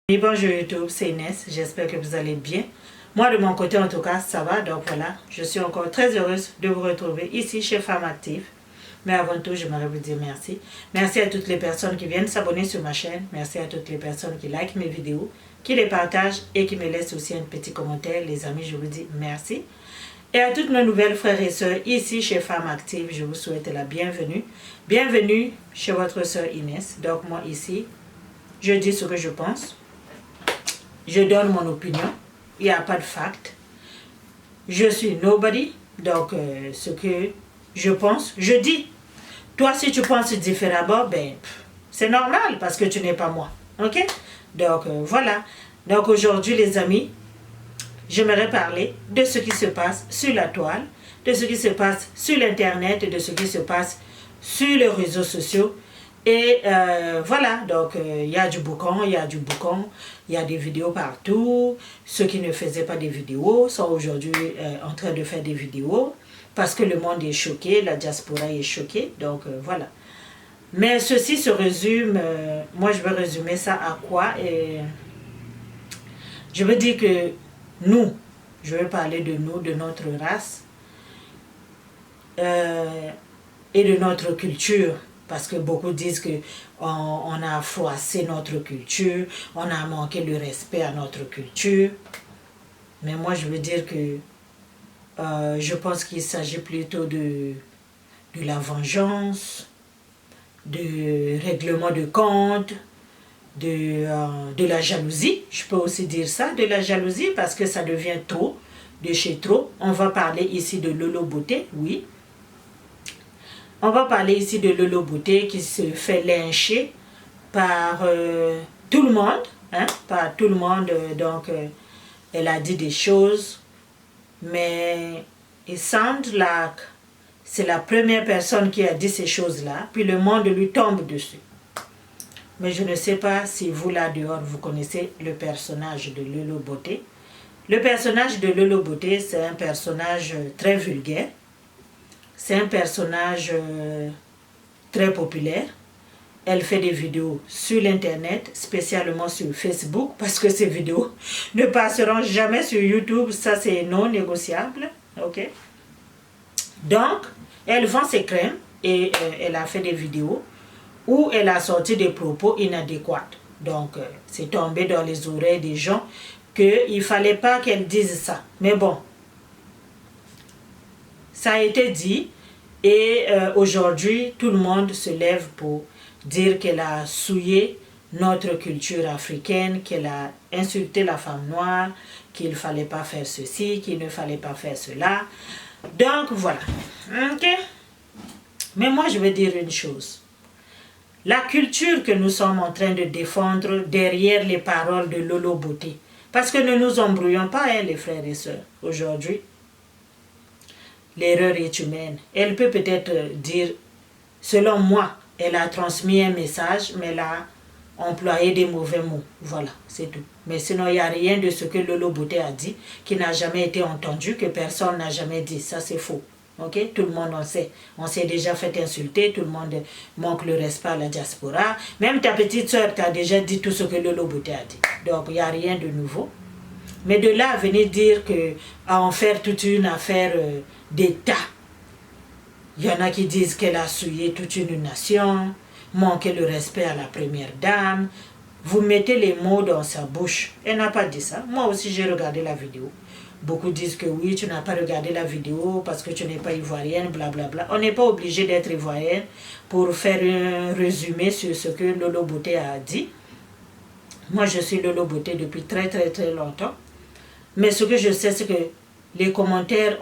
Et bonjour YouTube, c'est Inès, j'espère que vous allez bien. Moi de mon côté en tout cas ça va, donc voilà, je suis encore très heureuse de vous retrouver ici chez Femme Active. Mais avant tout, j'aimerais vous dire merci. Merci à toutes les personnes qui viennent s'abonner sur ma chaîne, merci à toutes les personnes qui likent mes vidéos, qui les partagent et qui me laissent aussi un petit commentaire. Les amis, je vous dis merci. Et à toutes nos nouvelles frères et sœurs ici chez Femme Active, je vous souhaite la bienvenue. Bienvenue chez votre sœur Inès. Donc moi ici, je dis ce que je pense. Je donne mon opinion, il n'y a pas de fact. Je suis nobody, donc ce que je pense, je dis. Toi, si tu penses différemment, ben, c'est normal parce que tu n'es pas moi. Ok? Donc voilà. Donc aujourd'hui, les amis, j'aimerais parler de ce qui se passe sur la toile, de ce qui se passe sur l'internet, de ce qui se passe sur les réseaux sociaux. Et voilà, donc il y a du boucan, il y a des vidéos partout. Ceux qui ne faisaient pas des vidéos sont aujourd'hui en train de faire des vidéos parce que le monde est choqué, la diaspora est choquée, donc voilà. Mais ceci se résume, moi je veux résumer ça à quoi? Et je veux dire que nous, je veux parler de nous, de notre race et de notre culture. Parce que beaucoup disent qu'on a froissé notre culture, on a manqué le respect à notre culture. Mais moi, je veux dire que je pense qu'il s'agit plutôt de la vengeance, de règlement de compte, de la jalousie. Je peux aussi dire ça, de la jalousie, parce que ça devient trop, de chez trop. On va parler ici de Lolo Beauté, oui. On va parler ici de Lolo Beauté qui se fait lyncher par tout le monde. Hein, par tout le monde. Donc, elle a dit des choses. Mais il semble là que c'est la première personne qui a dit ces choses-là. Puis le monde lui tombe dessus. Mais je ne sais pas si vous là dehors, vous connaissez le personnage de Lolo Beauté. Le personnage de Lolo Beauté, c'est un personnage très vulgaire. C'est un personnage très populaire. Elle fait des vidéos sur l'internet, spécialement sur Facebook, parce que ces vidéos ne passeront jamais sur YouTube. Ça, c'est non négociable. Ok? Donc, elle vend ses crèmes et elle a fait des vidéos où elle a sorti des propos inadéquats. Donc, c'est tombé dans les oreilles des gens qu'il ne fallait pas qu'elle dise ça. Mais bon, ça a été dit et aujourd'hui, tout le monde se lève pour dire qu'elle a souillé notre culture africaine, qu'elle a insulté la femme noire, qu'il ne fallait pas faire ceci, qu'il ne fallait pas faire cela. Donc voilà. Ok? Mais moi, je vais dire une chose. La culture que nous sommes en train de défendre derrière les paroles de Lolo Beauté. Parce que ne nous embrouillons pas, hein, les frères et sœurs, aujourd'hui. L'erreur est humaine. Elle peut peut-être dire, selon moi, elle a transmis un message, mais elle a employé des mauvais mots. Voilà, c'est tout. Mais sinon, il n'y a rien de ce que Lolo Beauté a dit qui n'a jamais été entendu, que personne n'a jamais dit. Ça, c'est faux. Ok? Tout le monde en sait. On s'est déjà fait insulter, tout le monde manque le respect à la diaspora. Même ta petite soeur t'a déjà dit tout ce que Lolo Beauté a dit. Donc, il n'y a rien de nouveau. Mais de là à venir dire à en faire toute une affaire d'État. Il y en a qui disent qu'elle a souillé toute une nation, manqué le respect à la première dame. Vous mettez les mots dans sa bouche. Elle n'a pas dit ça. Moi aussi, j'ai regardé la vidéo. Beaucoup disent que oui, tu n'as pas regardé la vidéo parce que tu n'es pas ivoirienne, blablabla. On n'est pas obligé d'être ivoirienne pour faire un résumé sur ce que Lolo Beauté a dit. Moi, je suis Lolo Beauté depuis très très très longtemps. Mais ce que je sais, c'est que les commentaires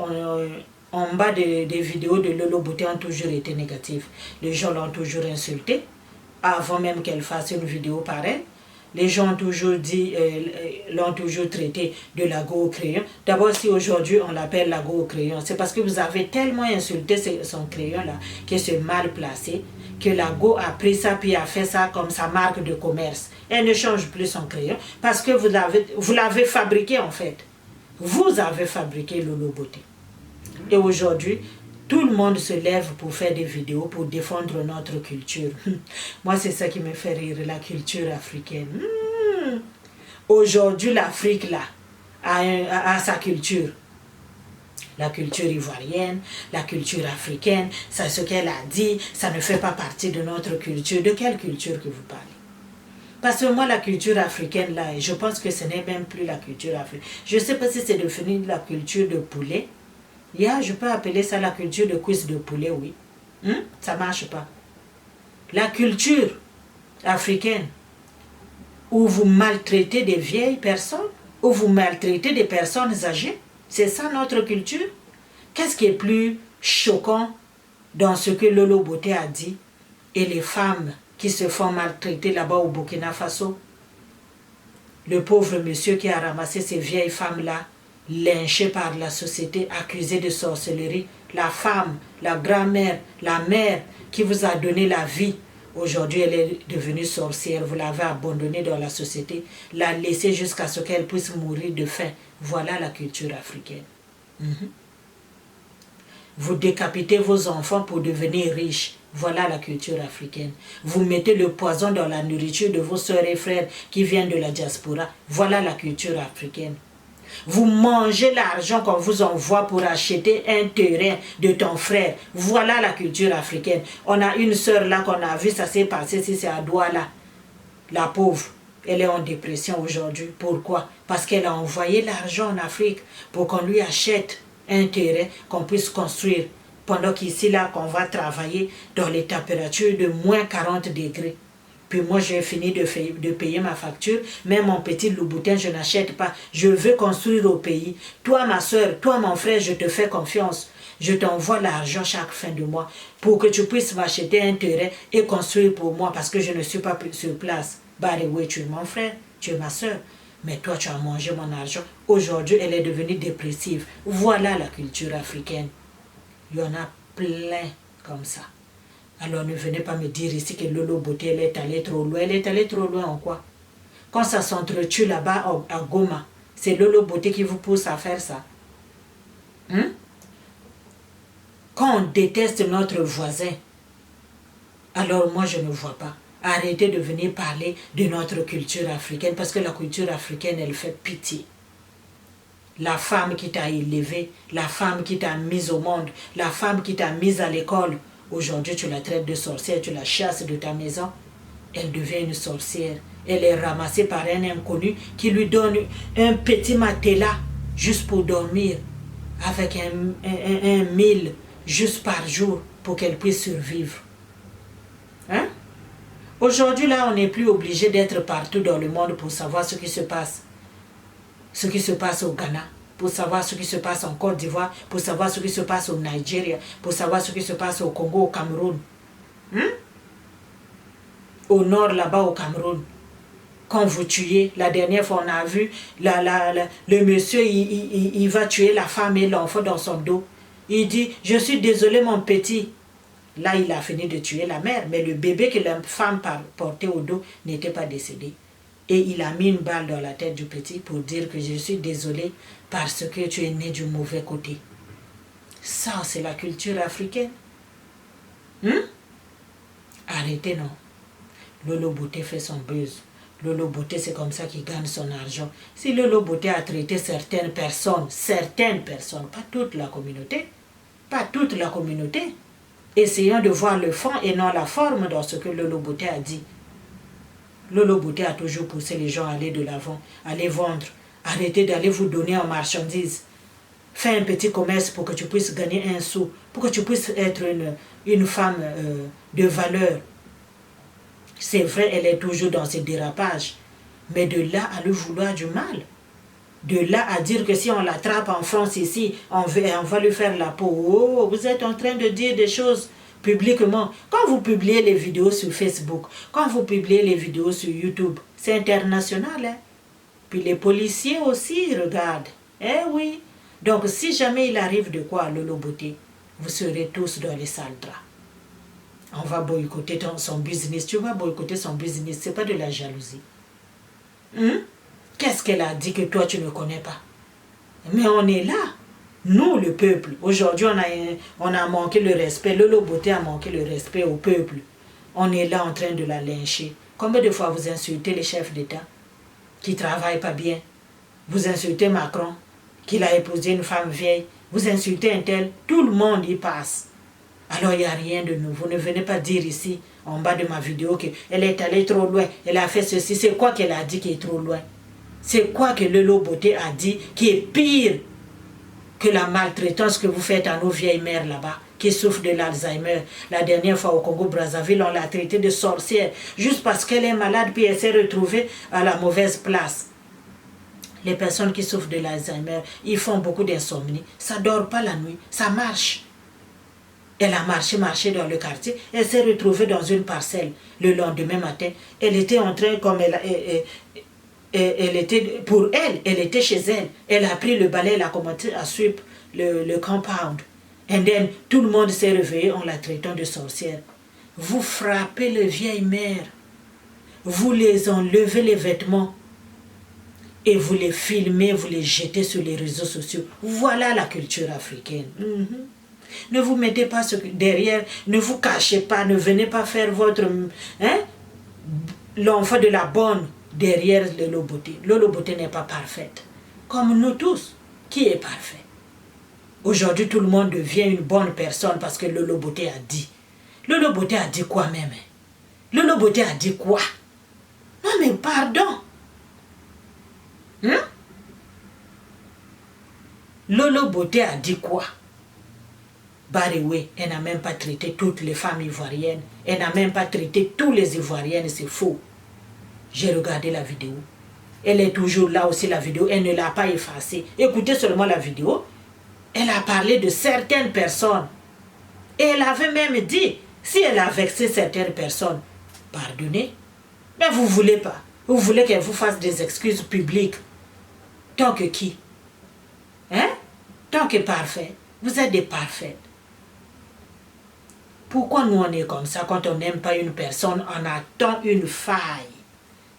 en bas des vidéos de Lolo Beauté ont toujours été négatifs. Les gens l'ont toujours insulté, avant même qu'elle fasse une vidéo pareille. Les gens ont toujours dit, l'ont toujours traité de lago au crayon. D'abord, si aujourd'hui on l'appelle lago au crayon, c'est parce que vous avez tellement insulté son crayon-là, que c'est mal placé, que lago a pris ça puis a fait ça comme sa marque de commerce. Elle ne change plus son crayon parce que vous l'avez fabriqué en fait. Vous avez fabriqué Lolo Beauté. Et aujourd'hui, tout le monde se lève pour faire des vidéos, pour défendre notre culture. Moi, c'est ça qui me fait rire, la culture africaine. Aujourd'hui, l'Afrique, là, a sa culture. La culture ivoirienne, la culture africaine, c'est ce qu'elle a dit, ça ne fait pas partie de notre culture. De quelle culture que vous parlez? Parce que moi, la culture africaine, là, je pense que ce n'est même plus la culture africaine. Je ne sais pas si c'est devenu la culture de poulet. Je peux appeler ça la culture de cuisse de poulet, oui. Ça ne marche pas. La culture africaine, où vous maltraitez des vieilles personnes, où vous maltraitez des personnes âgées, c'est ça notre culture. Qu'est-ce qui est plus choquant dans ce que Lolo Boté a dit et les femmes qui se font maltraiter là-bas au Burkina Faso? Le pauvre monsieur qui a ramassé ces vieilles femmes-là, lynchées par la société, accusées de sorcellerie, la femme, la grand-mère, la mère qui vous a donné la vie, aujourd'hui elle est devenue sorcière, vous l'avez abandonnée dans la société, l'a laissée jusqu'à ce qu'elle puisse mourir de faim. Voilà la culture africaine. Vous décapitez vos enfants pour devenir riches. Voilà la culture africaine. Vous mettez le poison dans la nourriture de vos soeurs et frères qui viennent de la diaspora. Voilà la culture africaine. Vous mangez l'argent qu'on vous envoie pour acheter un terrain de ton frère. Voilà la culture africaine. On a une soeur là qu'on a vu, ça s'est passé, si c'est à Douala. La pauvre, elle est en dépression aujourd'hui. Pourquoi? Parce qu'elle a envoyé l'argent en Afrique pour qu'on lui achète un terrain qu'on puisse construire. Pendant qu'ici, là, qu'on va travailler dans les températures de moins 40 degrés. Puis moi, j'ai fini de payer ma facture. Même mon petit Louboutin, je n'achète pas. Je veux construire au pays. Toi, ma soeur, toi, mon frère, je te fais confiance. Je t'envoie l'argent chaque fin de mois pour que tu puisses m'acheter un terrain et construire pour moi parce que je ne suis pas sur place. By the way, tu es mon frère, tu es ma soeur. Mais toi, tu as mangé mon argent. Aujourd'hui, elle est devenue dépressive. Voilà la culture africaine. Il y en a plein comme ça. Alors ne venez pas me dire ici que Lolo Boté, elle est allée trop loin. Elle est allée trop loin en quoi? Quand ça s'entretue là-bas à Goma, c'est Lolo Boté qui vous pousse à faire ça. Quand on déteste notre voisin, alors moi je ne vois pas. Arrêtez de venir parler de notre culture africaine parce que la culture africaine, elle fait pitié. La femme qui t'a élevé, la femme qui t'a mise au monde, la femme qui t'a mise à l'école, aujourd'hui tu la traites de sorcière, tu la chasses de ta maison, elle devient une sorcière. Elle est ramassée par un inconnu qui lui donne un petit matelas juste pour dormir, avec un mille juste par jour pour qu'elle puisse survivre. Aujourd'hui, là, on n'est plus obligé d'être partout dans le monde pour savoir ce qui se passe. Ce qui se passe au Ghana, pour savoir ce qui se passe en Côte d'Ivoire, pour savoir ce qui se passe au Nigeria, pour savoir ce qui se passe au Congo, au Cameroun. Au nord, là-bas, au Cameroun. Quand vous tuez, la dernière fois, on a vu le monsieur, il va tuer la femme et l'enfant dans son dos. Il dit, je suis désolé, mon petit. Là, il a fini de tuer la mère, mais le bébé que la femme portait au dos n'était pas décédé. Et il a mis une balle dans la tête du petit pour dire que je suis désolé parce que tu es né du mauvais côté. Ça, c'est la culture africaine. Arrêtez, non. Lolo Boté fait son buzz. Lolo Boté, c'est comme ça qu'il gagne son argent. Si Lolo Boté a traité certaines personnes, pas toute la communauté, essayons de voir le fond et non la forme dans ce que Lolo Boté a dit. Lolo Boté a toujours poussé les gens à aller de l'avant, aller vendre. Arrêtez d'aller vous donner en marchandises. Fais un petit commerce pour que tu puisses gagner un sou, pour que tu puisses être une femme de valeur. C'est vrai, elle est toujours dans ses dérapages. Mais de là à lui vouloir du mal, de là à dire que si on l'attrape en France ici, on va lui faire la peau. Oh, vous êtes en train de dire des choses publiquement. Quand vous publiez les vidéos sur Facebook, quand vous publiez les vidéos sur YouTube, c'est international. Hein? Puis les policiers aussi regardent. Eh oui. Donc si jamais il arrive de quoi à Lolo Boté, vous serez tous dans les sales draps. On va boycotter son business. Tu vas boycotter son business. Ce n'est pas de la jalousie. Qu'est-ce qu'elle a dit que toi tu ne connais pas? Mais on est là. Nous, le peuple. Aujourd'hui, on a manqué le respect. Lolo Boté a manqué le respect au peuple. On est là en train de la lyncher. Combien de fois vous insultez les chefs d'État? qui ne travaille pas bien. Vous insultez Macron, qu'il a épousé une femme vieille. Vous insultez un tel, tout le monde y passe. Alors il n'y a rien de nouveau. Ne venez pas dire ici, en bas de ma vidéo, qu'elle est allée trop loin, elle a fait ceci. C'est quoi qu'elle a dit qui est trop loin? C'est quoi que Lolo Beauté a dit qui est pire que la maltraitance que vous faites à nos vieilles mères là-bas, qui souffrent de l'Alzheimer? La dernière fois au Congo-Brazzaville, on l'a traitée de sorcière, juste parce qu'elle est malade, puis elle s'est retrouvée à la mauvaise place. Les personnes qui souffrent de l'Alzheimer, ils font beaucoup d'insomnie. Ça ne dort pas la nuit, ça marche. Elle a marché dans le quartier. Elle s'est retrouvée dans une parcelle. Le lendemain matin, elle était en train, comme elle était, pour elle, elle était chez elle. Elle a pris le balai, elle a commencé à sweep le compound. Et then, tout le monde s'est réveillé en la traitant de sorcière. Vous frappez les vieilles mères. Vous les enlevez les vêtements. Et vous les filmez, vous les jetez sur les réseaux sociaux. Voilà la culture africaine. Ne vous mettez pas derrière, ne vous cachez pas, ne venez pas faire votre... l'enfant de la bonne derrière Lolo Beauté. Lolo Beauté n'est pas parfaite. Comme nous tous, qui est parfait? Aujourd'hui, tout le monde devient une bonne personne parce que Lolo Beauté a dit. Lolo Beauté a dit quoi même? Lolo Beauté a dit quoi? Non mais pardon. Lolo Beauté a dit quoi? By the way, elle n'a même pas traité toutes les femmes ivoiriennes. Elle n'a même pas traité tous les ivoiriennes, c'est faux. J'ai regardé la vidéo. Elle est toujours là aussi, la vidéo. Elle ne l'a pas effacée. Écoutez seulement la vidéo. Elle a parlé de certaines personnes. Et elle avait même dit, si elle a vexé certaines personnes, pardonnez. Mais vous ne voulez pas. Vous voulez qu'elle vous fasse des excuses publiques. Tant que qui? Tant que parfait. Vous êtes des parfaits. Pourquoi nous on est comme ça? Quand on n'aime pas une personne, on attend une faille.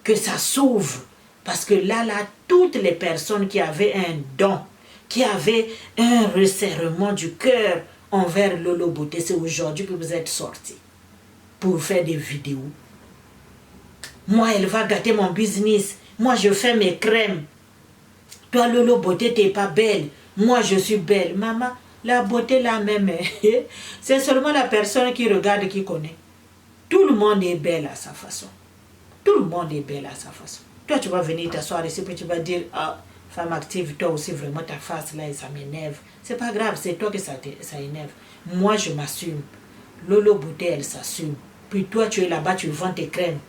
Que ça s'ouvre. Parce que là, toutes les personnes qui avaient un don, qui avaient un resserrement du cœur envers Lolo Beauté, c'est aujourd'hui que vous êtes sortis pour faire des vidéos. Moi, elle va gâter mon business. Moi, je fais mes crèmes. Toi, Lolo Beauté, t'es pas belle. Moi, je suis belle. Maman, la beauté là même, c'est seulement la personne qui regarde qui connaît. Tout le monde est belle à sa façon. Tout le monde est belle à sa façon. Toi, tu vas venir t'asseoir ici, puis tu vas dire, ah, femme active, toi aussi, vraiment, ta face là, ça m'énerve. C'est pas grave, c'est toi que ça énerve. Moi, je m'assume. Lolo Beauté, elle s'assume. Puis toi, tu es là-bas, tu vends tes crèmes.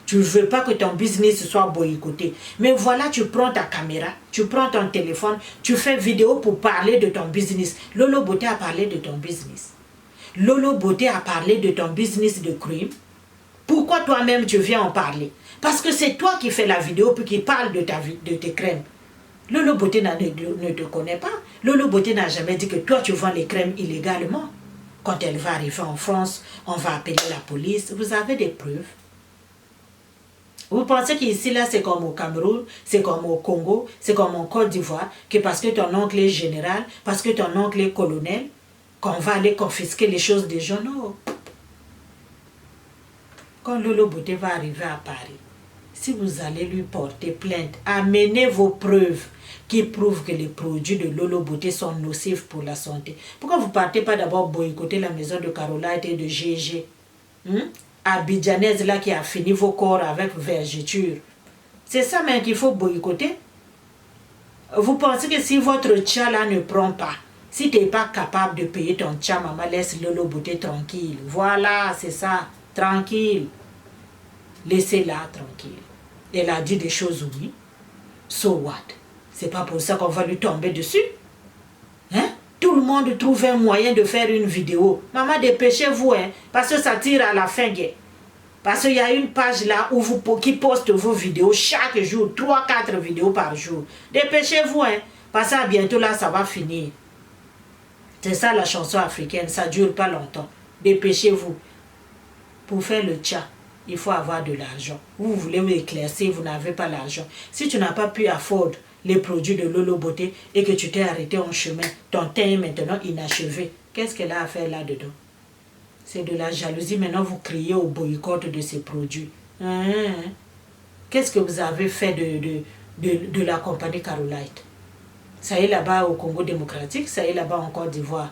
Tu ne veux pas que ton business soit boycotté. Mais voilà, tu prends ta caméra, tu prends ton téléphone, tu fais vidéo pour parler de ton business. Lolo Beauté a parlé de ton business. Lolo Beauté a parlé de ton business de crème. Pourquoi toi-même tu viens en parler? Parce que c'est toi qui fais la vidéo puis qui parle de tes crèmes. Lolo Beauté ne te connaît pas. Lolo Beauté n'a jamais dit que toi tu vends les crèmes illégalement. Quand elle va arriver en France, on va appeler la police. Vous avez des preuves. Vous pensez qu'ici, là, c'est comme au Cameroun, c'est comme au Congo, c'est comme en Côte d'Ivoire, que parce que ton oncle est général, parce que ton oncle est colonel, qu'on va aller confisquer les choses des gens? Non. Quand Lolo Beauté va arriver à Paris, si vous allez lui porter plainte, amenez vos preuves qui prouvent que les produits de Lolo Beauté sont nocifs pour la santé. Pourquoi vous ne partez pas d'abord boycotter la maison de Caroline et de GG? Abidjanaise là qui a fini vos corps avec vergeture. C'est ça même qu'il faut boycotter. Vous pensez que si votre tcha là ne prend pas, si tu n'es pas capable de payer ton tcha, maman, laisse Lolo Beauté tranquille. Voilà, c'est ça, tranquille. Laissez-la tranquille. Elle a dit des choses, oui. So what? C'est pas pour ça qu'on va lui tomber dessus. Tout le monde trouve un moyen de faire une vidéo. Maman, dépêchez-vous, parce que ça tire à la fin. Parce qu'il y a une page là où qui poste vos vidéos chaque jour, 3-4 vidéos par jour. Dépêchez-vous, parce que bientôt là, ça va finir. C'est ça la chanson africaine, ça ne dure pas longtemps. Dépêchez-vous. Pour faire le tcha, il faut avoir de l'argent. Vous voulez vous éclaircir, vous n'avez pas l'argent. Si tu n'as pas pu afford les produits de Lolo Beauté et que tu t'es arrêté en chemin, ton teint est maintenant inachevé. Qu'est-ce qu'elle a à faire là-dedans? C'est de la jalousie. Maintenant, vous criez au boycott de ces produits. Qu'est-ce que vous avez fait de la compagnie Carolite? Ça y est là-bas au Congo démocratique, ça y est là-bas en Côte d'Ivoire.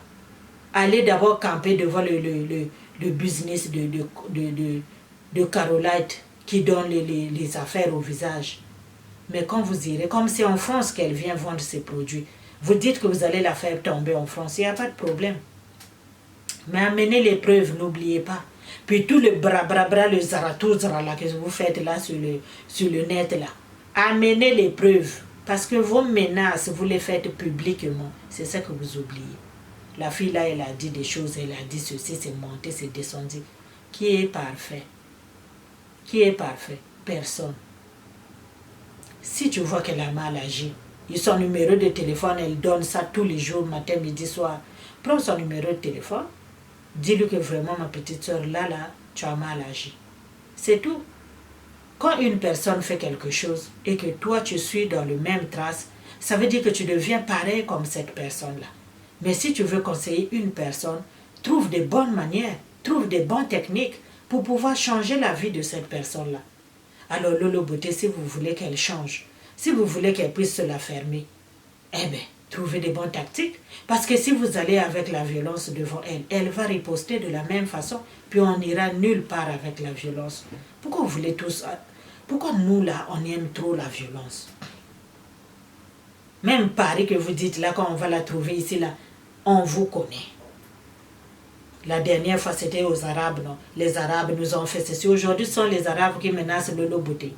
Allez d'abord camper devant le business de Carolite qui donne les affaires au visage. Mais quand vous irez, comme c'est en France qu'elle vient vendre ses produits, vous dites que vous allez la faire tomber en France, il n'y a pas de problème. Mais amenez les preuves, n'oubliez pas. Puis tout le le Zarathouzra là que vous faites là sur le net là, amenez les preuves. Parce que vos menaces, vous les faites publiquement. C'est ça que vous oubliez. La fille là, elle a dit des choses, elle a dit ceci, c'est monté, c'est descendu. Qui est parfait? Qui est parfait? Personne. Si tu vois qu'elle a mal agi, son numéro de téléphone, elle donne ça tous les jours, matin, midi, soir. Prends son numéro de téléphone, dis-lui que vraiment, ma petite soeur, là, tu as mal agi. C'est tout. Quand une personne fait quelque chose et que toi, tu suis dans le même trace, ça veut dire que tu deviens pareil comme cette personne-là. Mais si tu veux conseiller une personne, trouve des bonnes manières, trouve des bonnes techniques pour pouvoir changer la vie de cette personne-là. Alors Lolo Beauté, si vous voulez qu'elle change, si vous voulez qu'elle puisse se la fermer, eh bien, trouvez des bonnes tactiques. Parce que si vous allez avec la violence devant elle, elle va riposter de la même façon, puis on n'ira nulle part avec la violence. Pourquoi vous voulez tous... Pourquoi nous, là, on aime trop la violence? Même Paris que vous dites, là, quand on va la trouver ici, là, on vous connaît. La dernière fois, c'était aux Arabes, non? Les Arabes nous ont fait ceci. Aujourd'hui, ce sont les Arabes qui menacent Lolo Beauté.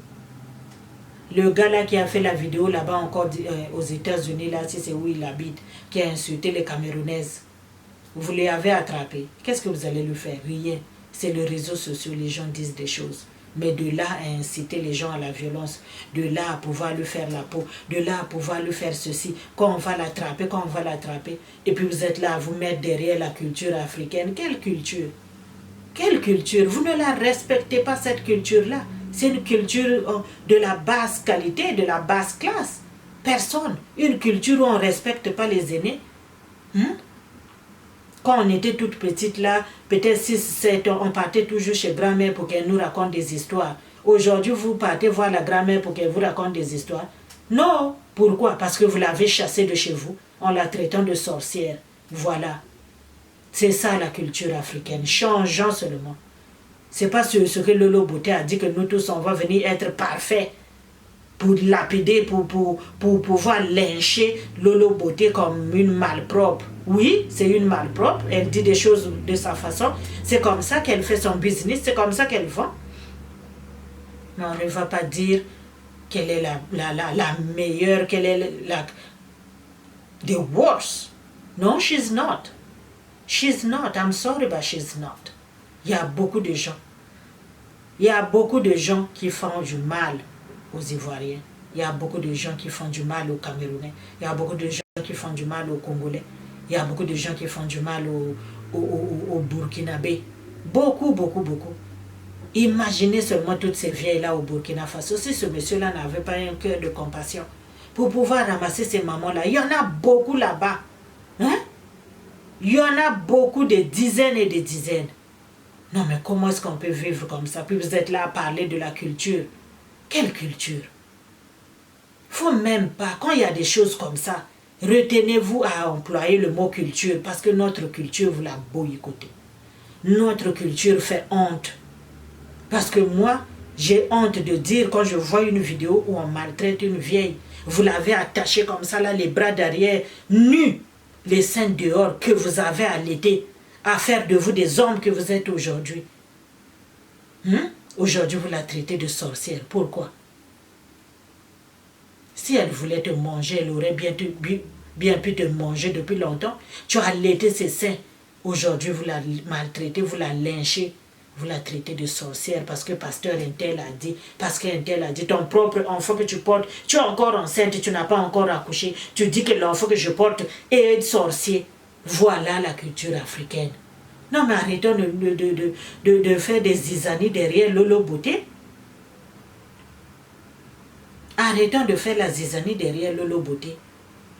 Le gars là qui a fait la vidéo là-bas encore aux États-Unis, là, si c'est où il habite, qui a insulté les Camerounaises. Vous les avez attrapés. Qu'est-ce que vous allez lui faire? Rien. C'est les réseaux sociaux, les gens disent des choses. Mais de là à inciter les gens à la violence, de là à pouvoir lui faire la peau, de là à pouvoir lui faire ceci, quand on va l'attraper, et puis vous êtes là à vous mettre derrière la culture africaine. Quelle culture? Quelle culture? Vous ne la respectez pas, cette culture-là. C'est une culture de la basse qualité, de la basse classe. Personne. Une culture où on ne respecte pas les aînés. Quand on était toute petite là, peut-être 6, 7 ans, on partait toujours chez grand-mère pour qu'elle nous raconte des histoires. Aujourd'hui, vous partez voir la grand-mère pour qu'elle vous raconte des histoires. Non. Pourquoi? Parce que vous l'avez chassée de chez vous en la traitant de sorcière. Voilà. C'est ça la culture africaine. Changeons seulement. C'est pas ce que Lolo Beauté a dit que nous tous, on va venir être parfaits pour lapider, pour pouvoir lyncher Lolo Beauté comme une malpropre. Oui, c'est une malpropre. Elle dit des choses de sa façon. C'est comme ça qu'elle fait son business. C'est comme ça qu'elle vend. Mais on ne va pas dire qu'elle est la meilleure, qu'elle est the worst. No, she's not. She's not. I'm sorry, but she's not. Il y a beaucoup de gens. Il y a beaucoup de gens qui font du mal aux Ivoiriens. Il y a beaucoup de gens qui font du mal aux Camerounais. Il y a beaucoup de gens qui font du mal aux Congolais. Il y a beaucoup de gens qui font du mal aux Burkinabés. Beaucoup, beaucoup, beaucoup. Imaginez seulement toutes ces vieilles-là au Burkina Faso. Si ce monsieur-là n'avait pas un cœur de compassion pour pouvoir ramasser ces mamans-là, il y en a beaucoup là-bas. Hein? Il y en a beaucoup, des dizaines et des dizaines. Non, mais comment est-ce qu'on peut vivre comme ça? Puis vous êtes là à parler de la culture. Quelle culture? Faut même pas, quand il y a des choses comme ça, retenez-vous à employer le mot culture, parce que notre culture, vous la boycottez. Notre culture fait honte. Parce que moi, j'ai honte de dire, quand je vois une vidéo où on maltraite une vieille, vous l'avez attachée comme ça, là, les bras derrière, nus, les seins dehors, que vous avez allaité, à faire de vous des hommes que vous êtes aujourd'hui. Aujourd'hui, vous la traitez de sorcière. Pourquoi? Si elle voulait te manger, elle aurait bien pu te manger depuis longtemps. Tu as allaité ses seins. Aujourd'hui, vous la maltraitez, vous la lynchez. Vous la traitez de sorcière parce que pasteur Intel a dit, parce qu'Intel a dit, ton propre enfant que tu portes, tu es encore enceinte, tu n'as pas encore accouché. Tu dis que l'enfant que je porte est sorcier. Voilà la culture africaine. Non, mais arrêtons de faire des zizanies derrière Lolo Beauté. Arrêtons de faire la zizanie derrière Lolo Beauté.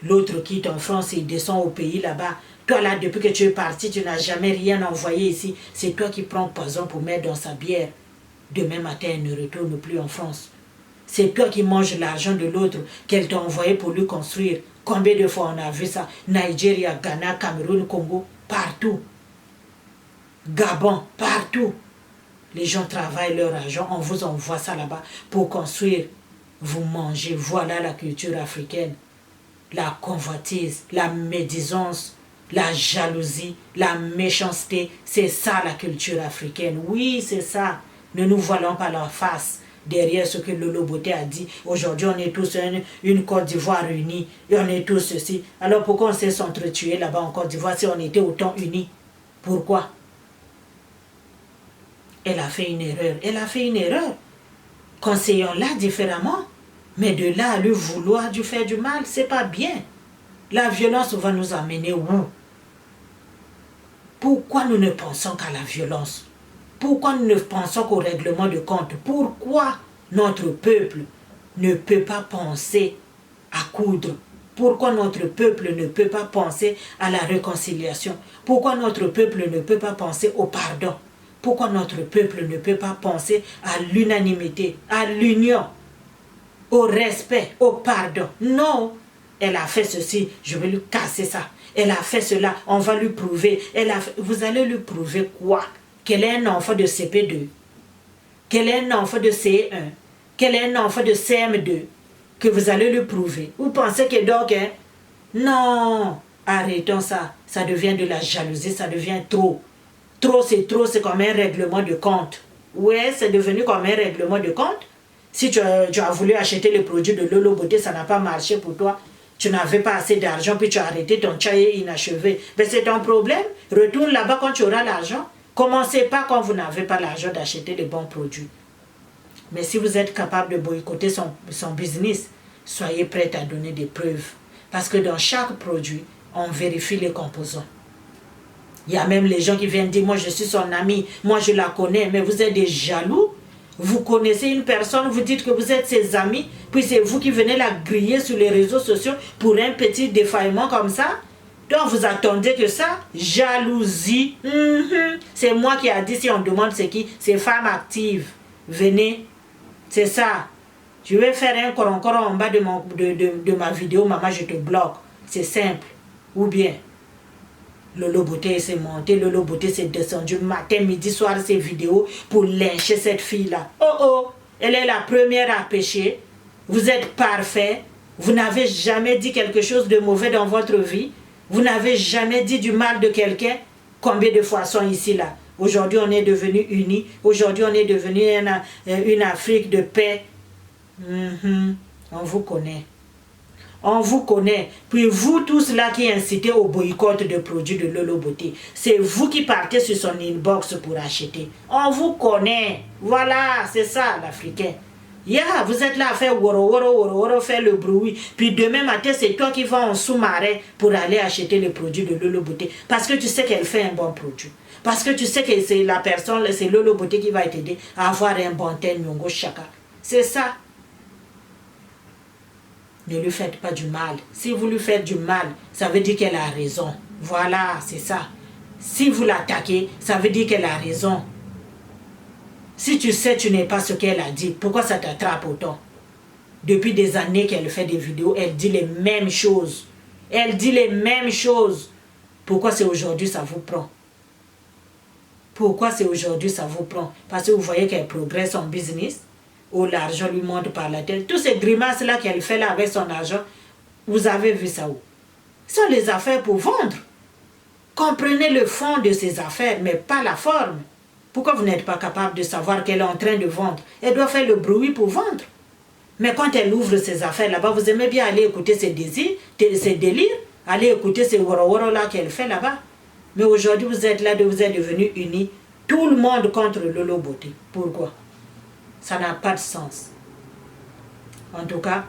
L'autre quitte en France et il descend au pays là-bas. Toi là, depuis que tu es parti, tu n'as jamais rien envoyé ici. C'est toi qui prends poison pour mettre dans sa bière. Demain matin, elle ne retourne plus en France. C'est toi qui manges l'argent de l'autre qu'elle t'a envoyé pour lui construire. Combien de fois on a vu ça? Nigeria, Ghana, Cameroun, Congo, partout. Gabon, partout. Les gens travaillent leur argent, on vous envoie ça là-bas pour construire. Vous mangez, voilà la culture africaine. La convoitise, la médisance, la jalousie, la méchanceté, c'est ça la culture africaine. Oui, c'est ça. Ne nous voilons pas la face derrière ce que Lolo Beauté a dit. Aujourd'hui, on est tous une Côte d'Ivoire unie et on est tous ceci. Alors pourquoi on s'est s'entretuer là-bas en Côte d'Ivoire si on était autant unis? Pourquoi? Elle a fait une erreur. Elle a fait une erreur. Conseillons-la différemment. Mais de là à lui vouloir du faire du mal, c'est pas bien. La violence va nous amener où? Pourquoi nous ne pensons qu'à la violence? Pourquoi nous ne pensons qu'au règlement de compte? Pourquoi notre peuple ne peut pas penser à coudre? Pourquoi notre peuple ne peut pas penser à la réconciliation? Pourquoi notre peuple ne peut pas penser au pardon? Pourquoi notre peuple ne peut pas penser à l'unanimité, à l'union, au respect, au pardon? Non, elle a fait ceci, je vais lui casser ça. Elle a fait cela, on va lui prouver. Vous allez lui prouver quoi? Qu'elle est un enfant de CP2, qu'elle est un enfant de CE1, qu'elle est un enfant de CM2, que vous allez lui prouver. Vous pensez que donc, hein? Non, arrêtons ça. Ça devient de la jalousie, ça devient trop. Trop, c'est comme un règlement de compte. Ouais, c'est devenu comme un règlement de compte. Si tu as voulu acheter le produit de Lolo Beauté, ça n'a pas marché pour toi. Tu n'avais pas assez d'argent, puis tu as arrêté ton tchaï inachevé. Mais c'est ton problème. Retourne là-bas quand tu auras l'argent. Commencez pas quand vous n'avez pas l'argent d'acheter les bons produits. Mais si vous êtes capable de boycotter son business, soyez prêt à donner des preuves. Parce que dans chaque produit, on vérifie les composants. Il y a même les gens qui viennent dire, moi je suis son ami, moi je la connais, mais vous êtes des jaloux. Vous connaissez une personne, vous dites que vous êtes ses amis, puis c'est vous qui venez la griller sur les réseaux sociaux pour un petit défaillement comme ça. Donc vous attendez que ça? Jalousie. C'est moi qui a dit, si on demande c'est qui? C'est femme active. Venez. C'est ça. Je vais faire un coron en bas de ma vidéo, maman, je te bloque. C'est simple. Ou bien, Lolo Beauté s'est monté, Lolo Beauté s'est descendu matin, midi, soir, ses vidéos pour lyncher cette fille-là. Oh oh, elle est la première à pécher. Vous êtes parfait. Vous n'avez jamais dit quelque chose de mauvais dans votre vie. Vous n'avez jamais dit du mal de quelqu'un. Combien de fois sont ici là? Aujourd'hui, on est devenus unis. Aujourd'hui, on est devenu une Afrique de paix. On vous connaît. On vous connaît. Puis vous tous là qui incitez au boycott de produits de Lolo Beauté, c'est vous qui partez sur son inbox pour acheter. On vous connaît. Voilà, c'est ça l'Africain. Vous êtes là à faire woro, faire le bruit. Puis demain matin, c'est toi qui vas en sous-marin pour aller acheter le produit de Lolo Beauté. Parce que tu sais qu'elle fait un bon produit. Parce que tu sais que c'est la personne, c'est Lolo Beauté qui va t'aider à avoir un bon thème Nyongo Chaka. C'est ça. Ne lui faites pas du mal. Si vous lui faites du mal, ça veut dire qu'elle a raison. Voilà, c'est ça. Si vous l'attaquez, ça veut dire qu'elle a raison. Si tu sais, tu n'es pas ce qu'elle a dit, pourquoi ça t'attrape autant? Depuis des années qu'elle fait des vidéos, elle dit les mêmes choses. Elle dit les mêmes choses. Pourquoi c'est aujourd'hui ça vous prend? Pourquoi c'est aujourd'hui ça vous prend? Parce que vous voyez qu'elle progresse en business. Où l'argent lui monte par la tête. Tous ces grimaces-là qu'elle fait là avec son argent, vous avez vu ça où? Ce sont les affaires pour vendre. Comprenez le fond de ces affaires, mais pas la forme. Pourquoi vous n'êtes pas capable de savoir qu'elle est en train de vendre? Elle doit faire le bruit pour vendre. Mais quand elle ouvre ses affaires là-bas, vous aimez bien aller écouter ses désirs, ses délires, aller écouter ces woro là qu'elle fait là-bas. Mais aujourd'hui, vous êtes là, vous êtes devenus unis. Tout le monde contre Lolo Beauté. Pourquoi? Ça n'a pas de sens. En tout cas,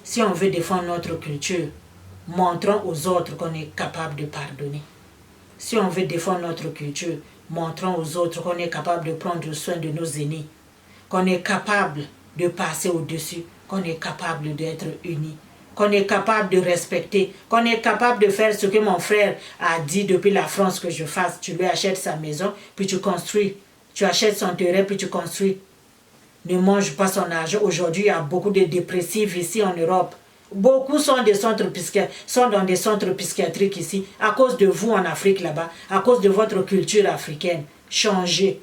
si on veut défendre notre culture, montrons aux autres qu'on est capable de pardonner. Si on veut défendre notre culture, montrons aux autres qu'on est capable de prendre soin de nos aînés, qu'on est capable de passer au-dessus, qu'on est capable d'être unis, qu'on est capable de respecter, qu'on est capable de faire ce que mon frère a dit depuis la France que je fasse. Tu lui achètes sa maison, puis tu construis. Tu achètes son terrain, puis tu construis. ne mange pas son argent. Aujourd'hui, il y a beaucoup de dépressifs ici en Europe. Beaucoup sont dans des centres psychiatriques ici, à cause de vous en Afrique là-bas, à cause de votre culture africaine. Changez.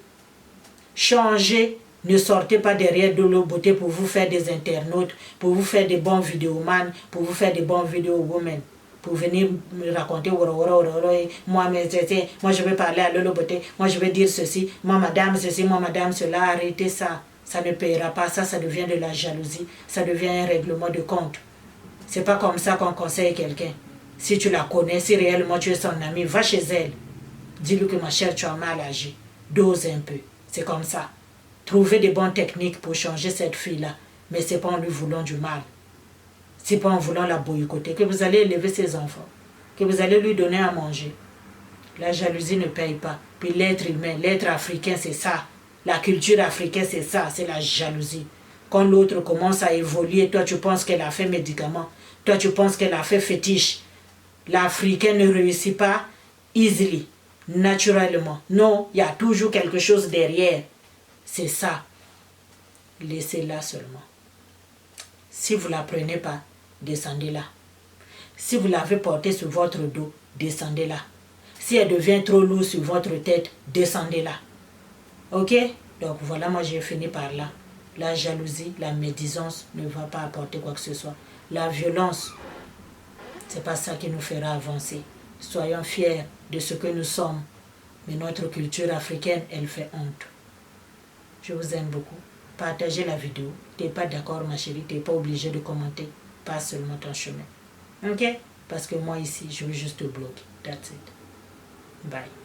Changez. Ne sortez pas derrière de l'eau beauté pour vous faire des internautes, pour vous faire des bons vidéomans, pour vous faire des bons vidéo women. Pour venir me raconter, moi je vais parler à Lolo Beauté, moi je vais dire ceci, moi madame ceci, moi madame cela. Arrêtez ça. Ça ne payera pas. Ça devient de la jalousie. Ça devient un règlement de compte. C'est pas comme ça qu'on conseille quelqu'un. Si tu la connais, si réellement tu es son ami, va chez elle. Dis-lui que ma chère, tu as mal agi. Dose un peu. C'est comme ça. Trouvez des bonnes techniques pour changer cette fille-là. Mais c'est pas en lui voulant du mal. C'est pas en voulant la boycotter que vous allez élever ses enfants. Que vous allez lui donner à manger. La jalousie ne paye pas. Puis l'être humain, l'être africain, c'est ça. La culture africaine, c'est ça. C'est la jalousie. Quand l'autre commence à évoluer, toi tu penses qu'elle a fait médicament. Toi tu penses qu'elle a fait fétiche. L'Africain ne réussit pas easily, naturellement. Non, il y a toujours quelque chose derrière. C'est ça. Laissez-la seulement. Si vous ne la prenez pas, descendez-la. Si vous l'avez portée sur votre dos, descendez-la. Si elle devient trop lourde sur votre tête, descendez-la. Ok? Donc voilà, moi j'ai fini par là. La jalousie, la médisance ne va pas apporter quoi que ce soit. La violence, c'est pas ça qui nous fera avancer. Soyons fiers de ce que nous sommes. Mais notre culture africaine, elle fait honte. Je vous aime beaucoup. Partagez la vidéo. Tu n'es pas d'accord, ma chérie, tu n'es pas obligé de commenter. Pas seulement ton chemin. Ok? Parce que moi ici, je veux juste te bloquer. That's it. Bye.